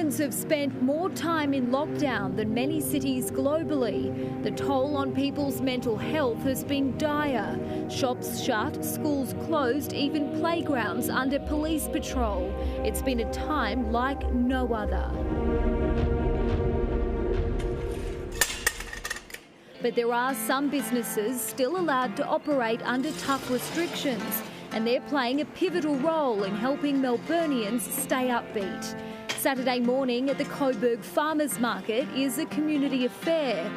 Melburnians have spent more time in lockdown than many cities globally. The toll on people's mental health has been dire. Shops shut, schools closed, even playgrounds under police patrol. It's been a time like no other. But there are some businesses still allowed to operate under tough restrictions, and they're playing a pivotal role in helping Melburnians stay upbeat. Saturday morning at the Coburg Farmers Market is a community affair.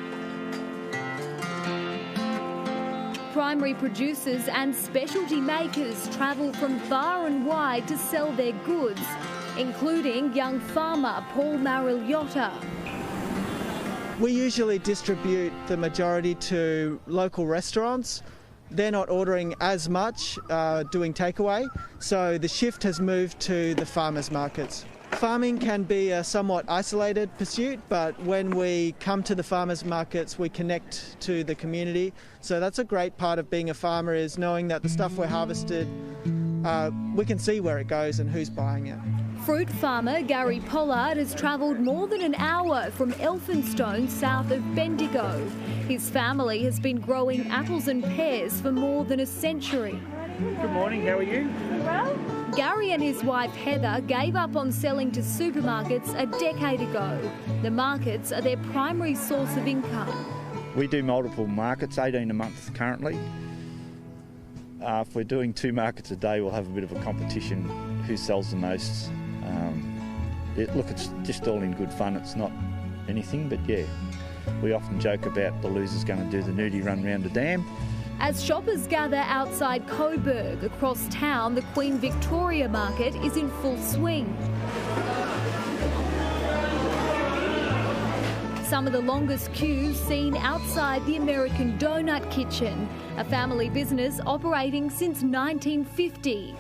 Primary producers and specialty makers travel from far and wide to sell their goods, including young farmer Paul Mariliotta. We usually distribute the majority to local restaurants. They're not ordering as much, doing takeaway, so the shift has moved to the farmers markets. Farming can be a somewhat isolated pursuit, but when we come to the farmers markets, we connect to the community. So that's a great part of being a farmer, is knowing that the stuff we're harvested, we can see where it goes and who's buying it. Fruit farmer Gary Pollard has travelled more than an hour from Elphinstone, south of Bendigo. His family has been growing apples and pears for more than a century. Good morning, how are you? Well, Gary and his wife Heather gave up on selling to supermarkets a decade ago. The markets are their primary source of income. We do multiple markets, 18 a month currently. If we're doing 2 markets a day, we'll have a bit of a competition who sells the most. It's just all in good fun. It's not anything, but yeah, we often joke about the loser's going to do the nudie run round the dam. As shoppers gather outside Coburg, across town, the Queen Victoria market is in full swing. Some of the longest queues seen outside the American Donut Kitchen, a family business operating since 1950.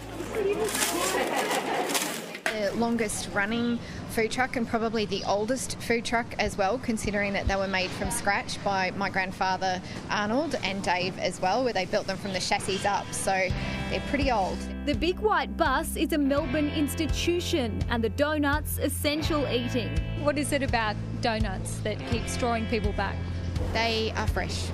The longest running food truck and probably the oldest food truck as well, considering that they were made from scratch by my grandfather Arnold and Dave as well, where they built them from the chassis up, so they're pretty old. The Big White Bus is a Melbourne institution and the donuts essential eating. What is it about donuts that keeps drawing people back? They are fresh.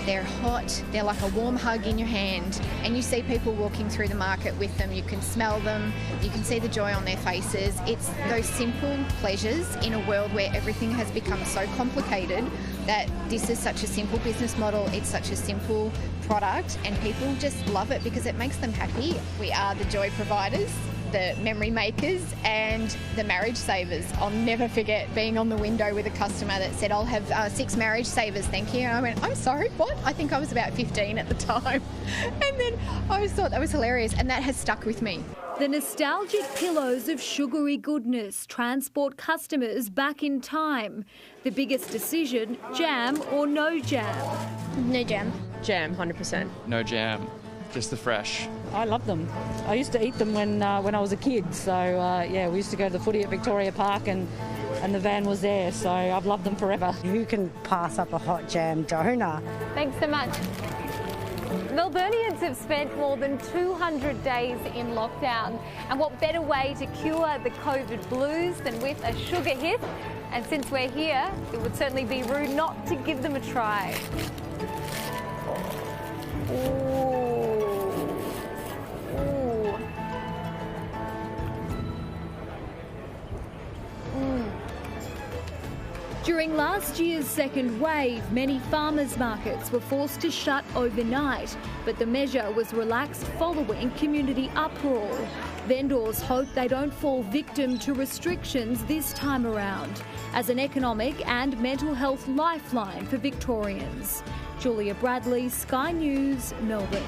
They're hot, they're like a warm hug in your hand, and you see people walking through the market with them. You can smell them, you can see the joy on their faces. It's those simple pleasures in a world where everything has become so complicated that this is such a simple business model, it's such a simple product, and people just love it because it makes them happy. We are the joy providers, the memory makers and the marriage savers. I'll never forget being on the window with a customer that said, "I'll have 6 marriage savers, thank you." And I went, "I'm sorry, what?" I think I was about 15 at the time. And then I always thought that was hilarious, and that has stuck with me. The nostalgic pillows of sugary goodness transport customers back in time. The biggest decision, jam or no jam? No jam. Jam, 100%. No jam, just the fresh. I love them. I used to eat them when I was a kid. So, yeah, we used to go to the footy at Victoria Park and the van was there. So I've loved them forever. Who can pass up a hot jam donut? Thanks so much. Melburnians have spent more than 200 days in lockdown. And what better way to cure the COVID blues than with a sugar hit? And since we're here, it would certainly be rude not to give them a try. Ooh. During last year's second wave, many farmers' markets were forced to shut overnight, but the measure was relaxed following community uproar. Vendors hope they don't fall victim to restrictions this time around, as an economic and mental health lifeline for Victorians. Julia Bradley, Sky News, Melbourne.